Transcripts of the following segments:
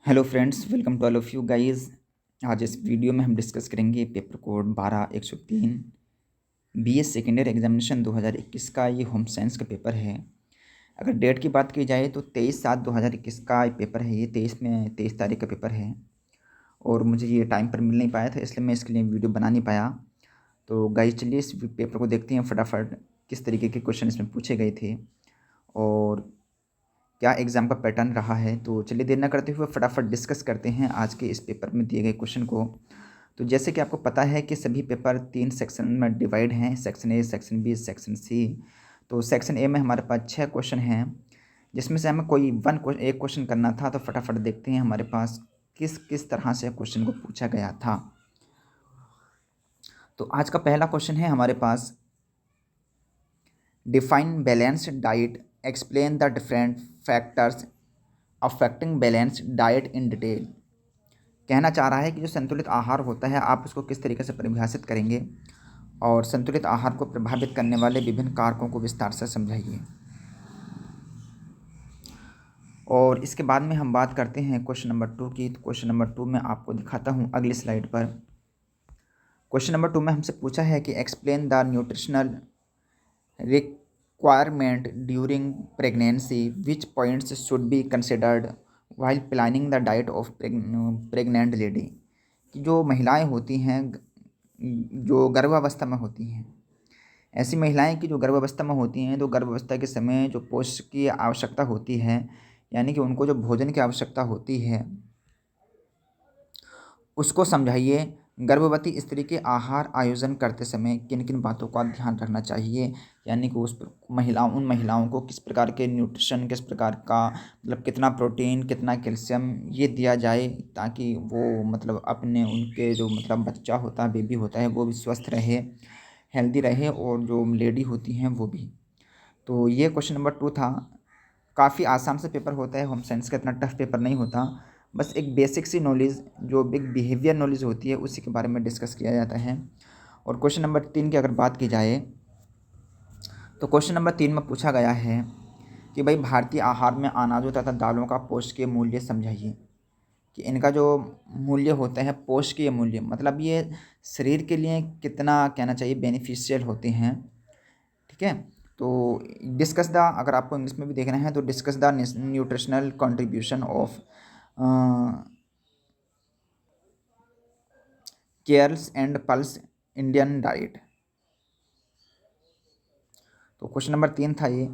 Hello friends, welcome to all of you guys. आज इस video में हम डिस्कस करेंगे paper code 12-103 BA second year examination 2021 का। ये होम साइंस का पेपर है। अगर डेट की बात की जाए तो 23/7/2021 का ये पेपर है। ये 23 तारीख का पेपर है और मुझे ये टाइम पर मिल नहीं पाया था, इसलिए मैं इसके लिए वीडियो बना नहीं पाया। तो गाइस चलिए इस पेपर को देखते हैं फटाफट, किस तरीके के क्वेश्चन इसमें पूछे गए थे और क्या एग्ज़ाम का पैटर्न रहा है। तो चलिए देर ना करते हुए फटाफट डिस्कस करते हैं आज के इस पेपर में दिए गए क्वेश्चन को। तो जैसे कि आपको पता है कि सभी पेपर 3 सेक्शन में डिवाइड हैं, section A, section B, section C. तो सेक्शन ए में हमारे पास 6 क्वेश्चन हैं, जिसमें से हमें कोई एक क्वेश्चन करना था। तो फटाफट देखते हैं हमारे पास किस किस तरह से क्वेश्चन को पूछा गया था। तो आज का पहला क्वेश्चन है हमारे पास, define balanced diet, explain the different factors affecting balanced diet in detail. कहना चाह रहा है कि जो संतुलित आहार होता है आप उसको किस तरीके से परिभाषित करेंगे और संतुलित आहार को प्रभावित करने वाले विभिन्न कारकों को विस्तार से समझाइए। और इसके बाद में हम बात करते हैं क्वेश्चन नंबर 2 की। तो क्वेश्चन नंबर 2 में आपको दिखाता हूँ अगली स्लाइड पर। क्वेश्चन नंबर 2 में हमसे पूछा है कि explain the nutritional requirement during pregnancy, which points should be considered while planning the diet of pregnant lady। कि जो महिलाएं होती हैं जो गर्भावस्था में होती हैं, ऐसी महिलाएं कि जो गर्भावस्था में होती हैं, तो गर्भावस्था के समय जो पोषण की आवश्यकता होती है, यानी कि उनको जो भोजन की आवश्यकता होती है उसको समझाइए। गर्भवती स्त्री के आहार आयोजन करते समय किन किन बातों का ध्यान रखना चाहिए, यानी कि उन महिलाओं को किस प्रकार के न्यूट्रिशन, किस प्रकार का मतलब कितना प्रोटीन, कितना कैल्शियम ये दिया जाए, ताकि वो मतलब अपने उनके जो मतलब बच्चा होता है, बेबी होता है, वो भी स्वस्थ रहे, हेल्दी रहे और जो लेडी होती हैं वो भी। तो ये क्वेश्चन नंबर 2 था। काफ़ी आसान से पेपर होता है, होम साइंस का इतना टफ पेपर नहीं होता। बस एक बेसिक सी नॉलेज, जो एक बिहेवियर नॉलेज होती है, उसी के बारे में डिस्कस किया जाता है। और क्वेश्चन नंबर 3 की अगर बात की जाए तो क्वेश्चन नंबर 3 में पूछा गया है कि भाई भारतीय आहार में अनाजों तथा दालों का पोषकीय मूल्य समझाइए। कि इनका जो मूल्य होता है, पोषकीय मूल्य, मतलब ये शरीर के लिए कितना कहना चाहिए बेनिफिशियल होते हैं। ठीक है। तो डिस्कस द, अगर आपको इंग्लिश में भी देखना है तो discuss the nutritional contribution of cares and pulse Indian diet. तो क्वेश्चन नंबर 3 था ये।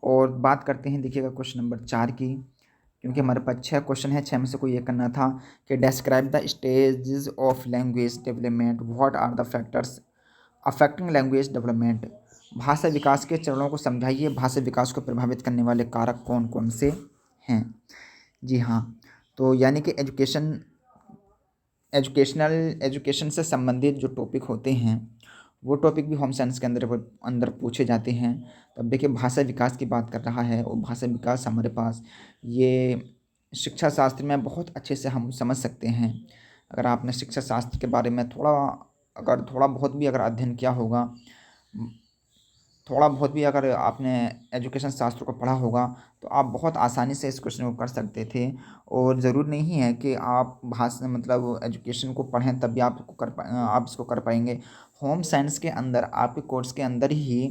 और बात करते हैं, देखिएगा क्वेश्चन नंबर 4 की, क्योंकि हमारे पास 6 क्वेश्चन है, 6 में से कोई एक करना था कि describe the stages of language development, what are the factors affecting language development. भाषा विकास के चरणों को समझाइए, भाषा विकास को प्रभावित करने वाले कारक कौन कौन से हैं। जी हाँ। तो यानी कि एजुकेशन से संबंधित जो टॉपिक होते हैं वो टॉपिक भी होम साइंस के अंदर पूछे जाते हैं। तब देखिए भाषा विकास की बात कर रहा है, और भाषा विकास हमारे पास ये शिक्षा शास्त्र में बहुत अच्छे से हम समझ सकते हैं। अगर आपने शिक्षा शास्त्र के बारे में थोड़ा बहुत भी अगर अध्ययन किया होगा, थोड़ा बहुत भी अगर आपने एजुकेशन शास्त्र को पढ़ा होगा, तो आप बहुत आसानी से इस क्वेश्चन को कर सकते थे। और ज़रूर नहीं है कि आप भाषा मतलब एजुकेशन को पढ़ें तभी आप इसको कर पाएंगे। होम साइंस के अंदर आपके कोर्स के अंदर ही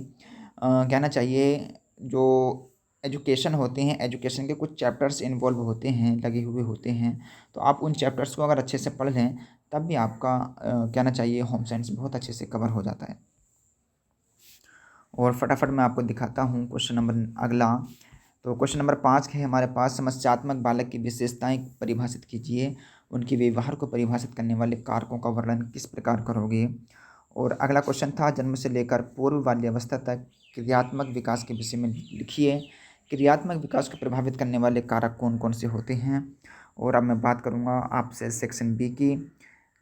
कहना चाहिए जो एजुकेशन होते हैं, एजुकेशन के कुछ चैप्टर्स इन्वॉल्व होते हैं, लगे हुए होते हैं। तो आप उन चैप्टर्स को अगर अच्छे से पढ़ लें तब भी आपका कहना चाहिए होम साइंस बहुत अच्छे से कवर हो जाता है। और फटाफट मैं आपको दिखाता हूँ क्वेश्चन नंबर अगला। तो क्वेश्चन नंबर 5 है हमारे पास, समस्यात्मक बालक की विशेषताएं परिभाषित कीजिए, उनके व्यवहार को परिभाषित करने वाले कारकों का वर्णन किस प्रकार करोगे। और अगला क्वेश्चन था, जन्म से लेकर पूर्व बाल्यावस्था तक क्रियात्मक विकास के विषय में लिखिए, क्रियात्मक विकास को प्रभावित करने वाले कारक कौन कौन से होते हैं। और अब मैं बात करूँगा आपसे सेक्शन बी की,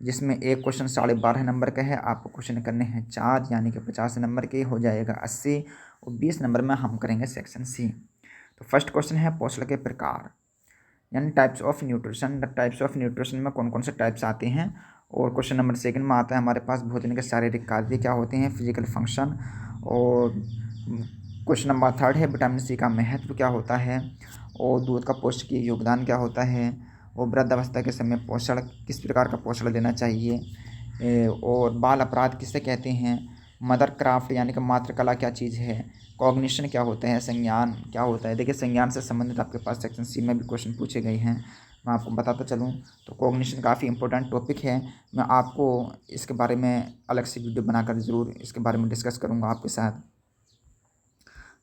जिसमें एक क्वेश्चन 12.5 नंबर का है, आपको क्वेश्चन करने हैं 4, यानी कि 50 नंबर के हो जाएगा 80। और 20 नंबर में हम करेंगे सेक्शन सी। तो फर्स्ट क्वेश्चन है पोषण के प्रकार, यानी types of nutrition. Types of nutrition में कौन कौन से टाइप्स आते हैं। और क्वेश्चन नंबर 2 में आता है हमारे पास भोजन के शारीरिक कार्य क्या होते हैं, फिजिकल फंक्शन। और क्वेश्चन नंबर 3 है विटामिन सी का महत्व क्या होता है, और दूध का पोषकीय योगदान क्या होता है। और वृद्धावस्था के समय पोषण, किस प्रकार का पोषण देना चाहिए, और बाल अपराध किसे कहते हैं, मदर क्राफ्ट यानी कि मात्रकला क्या चीज़ है, कॉग्निशन क्या होता है, संज्ञान क्या होता है। देखिए संज्ञान से संबंधित आपके पास सेक्शन सी में भी क्वेश्चन पूछे गए हैं, मैं आपको बताता चलूँ तो कॉग्निशन काफ़ी इंपॉर्टेंट टॉपिक है। मैं आपको इसके बारे में अलग से वीडियो बनाकर ज़रूर इसके बारे में डिस्कस करूँगा आपके साथ।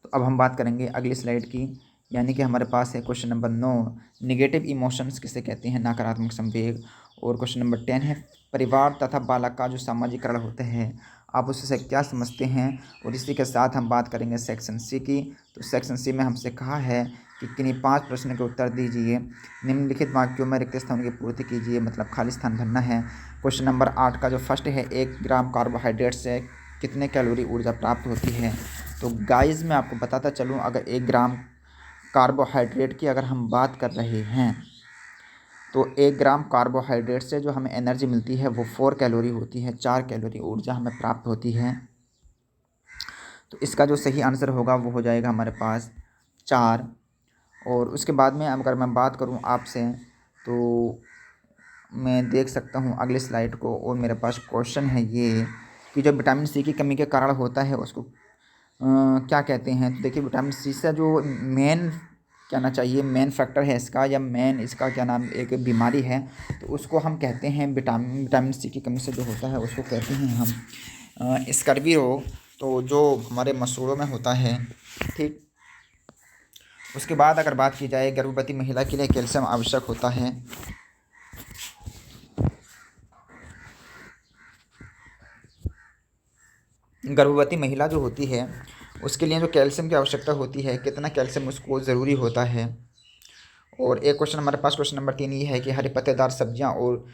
तो अब हम बात करेंगे अगली स्लाइड की, यानी कि हमारे पास है क्वेश्चन नंबर 9, निगेटिव इमोशंस किसे कहते हैं, नकारात्मक संवेग। और क्वेश्चन नंबर 10 है, परिवार तथा बालक का जो सामाजिकरण होते हैं आप उससे क्या समझते हैं। और इसी के साथ हम बात करेंगे सेक्शन सी की। तो सेक्शन सी में हमसे कहा है कि किन्हीं 5 प्रश्न के उत्तर दीजिए, निम्नलिखित वाक्यों में रिक्त स्थान की पूर्ति कीजिए, मतलब खाली स्थान भरना है। क्वेश्चन नंबर 8 का जो फर्स्ट है, 1 ग्राम कार्बोहाइड्रेट से कितने कैलोरी ऊर्जा प्राप्त होती है। तो गाइस मैं आपको बताता चलूँ, अगर 1 ग्राम कार्बोहाइड्रेट की अगर हम बात कर रहे हैं तो 1 ग्राम कार्बोहाइड्रेट से जो हमें एनर्जी मिलती है वो 4 कैलोरी होती है, 4 कैलोरी ऊर्जा हमें प्राप्त होती है। तो इसका जो सही आंसर होगा वो हो जाएगा हमारे पास 4। और उसके बाद में अगर मैं बात करूँ आपसे तो मैं देख सकता हूँ अगले स्लाइड को, और मेरे पास क्वेश्चन है ये कि जो विटामिन सी की कमी के कारण होता है उसको क्या कहते हैं। तो देखिए विटामिन सी से जो मेन कहना चाहिए, मेन फैक्टर है इसका, या मेन इसका क्या नाम, एक बीमारी है, तो उसको हम कहते हैं विटामिन सी की कमी से जो होता है उसको कहते हैं हम स्कर्वी रोग। तो जो हमारे मसूड़ों में होता है, ठीक। उसके बाद अगर बात की जाए, गर्भवती महिला के लिए कैल्शियम आवश्यक होता है। गर्भवती महिला जो होती है उसके लिए जो कैल्शियम की आवश्यकता होती है, कितना कैल्शियम उसको ज़रूरी होता है। और एक क्वेश्चन हमारे पास क्वेश्चन नंबर 3 ये है कि हरे पत्तेदार सब्जियां और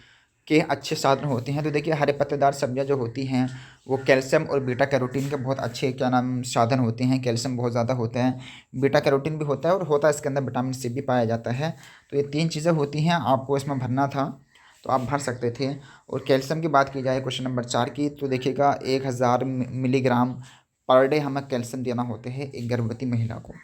के अच्छे साधन होते हैं। तो देखिए हरे पत्तेदार सब्जियां जो होती हैं वो कैल्शियम और बीटा कैरोटीन के बहुत अच्छे क्या नाम साधन होते हैं। कैल्शियम बहुत ज़्यादा होता है, बीटा कैरोटीन भी होता है, और होता है इसके अंदर विटामिन सी भी पाया जाता है। तो ये 3 चीज़ें होती हैं, आपको इसमें भरना था तो आप भर सकते थे। और कैल्शियम की बात की जाए क्वेश्चन नंबर 4 की, तो देखिएगा 1000 मिलीग्राम पर डे हमें कैल्शियम देना होते हैं एक गर्भवती महिला को।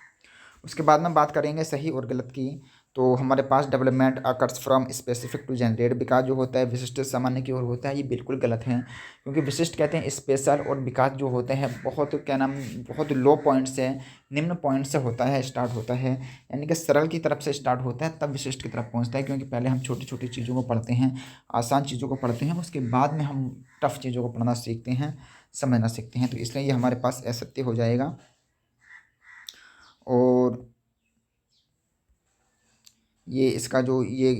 उसके बाद में बात करेंगे सही और गलत की। तो हमारे पास development occurs from specific to general, विकास जो होता है विशिष्ट सामान्य की ओर होता है, ये बिल्कुल गलत है। क्योंकि विशिष्ट कहते हैं स्पेशल, और विकास जो होते हैं बहुत क्या नाम बहुत लो पॉइंट से, निम्न पॉइंट से होता है, स्टार्ट होता है। यानी कि सरल की तरफ से स्टार्ट होता है तब विशिष्ट की तरफ पहुंचता है। क्योंकि पहले हम छोटी छोटी चीज़ों को पढ़ते हैं, आसान चीज़ों को पढ़ते हैं, उसके बाद में हम टफ चीज़ों को पढ़ना सीखते हैं, समझना सीखते हैं। तो इसलिए ये हमारे पास असत्य हो जाएगा, और ये इसका जो ये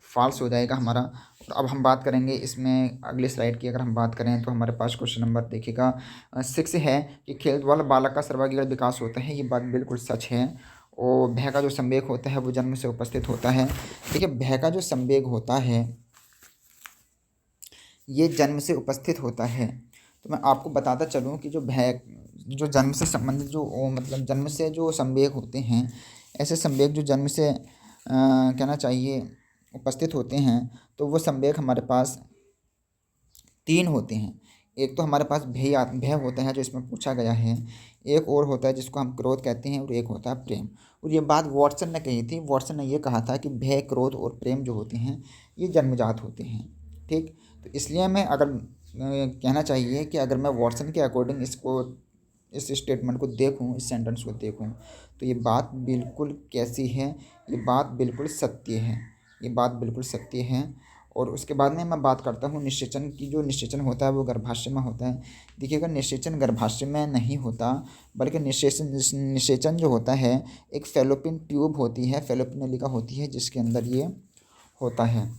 फॉल्स हो जाएगा हमारा। और अब हम बात करेंगे इसमें अगले स्लाइड की, अगर हम बात करें तो हमारे पास क्वेश्चन नंबर देखिएगा 6 है कि खेल वाला बालक का सर्वांगीण विकास होता है, ये बात बिल्कुल सच है। और भय का जो संवेग होता है वो जन्म से उपस्थित होता है। देखिए भय का जो संवेग होता है ये जन्म से उपस्थित होता है। तो मैं आपको बताता चलूँ कि जो भय जो जन्म से संबंधित जो मतलब जन्म से जो संवेग होते हैं, ऐसे संवेग जो जन्म से कहना चाहिए उपस्थित होते हैं, तो वो संवेग हमारे पास 3 होते हैं। एक तो हमारे पास भय होता है जो इसमें पूछा गया है, एक और होता है जिसको हम क्रोध कहते हैं, और एक होता है प्रेम। और ये बात वॉटसन ने कही थी। वॉटसन ने ये कहा था कि भय, क्रोध और प्रेम जो होते हैं ये जन्मजात होते हैं, ठीक। तो इसलिए मैं अगर कहना चाहिए कि अगर मैं वॉटसन के अकॉर्डिंग इस स्टेटमेंट को देखूं, इस सेंटेंस को देखूं, तो ये बात बिल्कुल कैसी है, ये बात बिल्कुल सत्य है, ये बात बिल्कुल सत्य है। और उसके बाद में मैं बात करता हूँ निषेचन की। जो निषेचन होता है वो गर्भाशय में होता है। देखिएगा निषेचन गर्भाशय में नहीं होता, बल्कि निषेचन जो होता है एक फैलोपियन ट्यूब होती है, फैलोपियन नलिका होती है, जिसके अंदर ये होता है।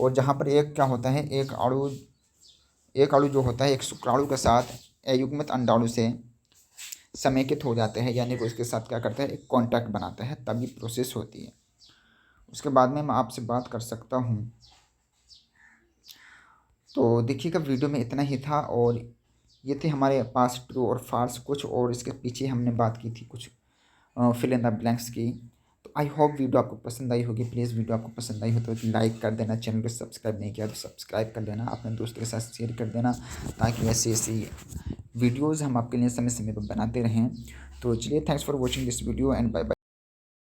और जहाँ पर एक क्या होता है, एक अणु जो होता है एक शुक्राणु के साथ अयुग्मित अंडाणु से समेकित हो जाते हैं, यानी कि उसके साथ क्या करता है, एक कॉन्टैक्ट बनाता है, तभी प्रोसेस होती है। उसके बाद में मैं आपसे बात कर सकता हूँ। तो देखिएगा वीडियो में इतना ही था, और ये थे हमारे पास ट्रू और फॉल्स कुछ, और इसके पीछे हमने बात की थी कुछ फिल इन द ब्लैंक्स की। तो आई होप वीडियो आपको पसंद आई होगी। प्लीज़ वीडियो आपको पसंद आई हो तो लाइक कर देना, चैनल को सब्सक्राइब नहीं किया तो सब्सक्राइब कर लेना, अपने दोस्तों के साथ शेयर कर देना, ताकि ऐसी ऐसी वीडियोज़ हम आपके लिए समय समय पर बनाते रहें। तो चलिए, thanks for watching this video and bye bye.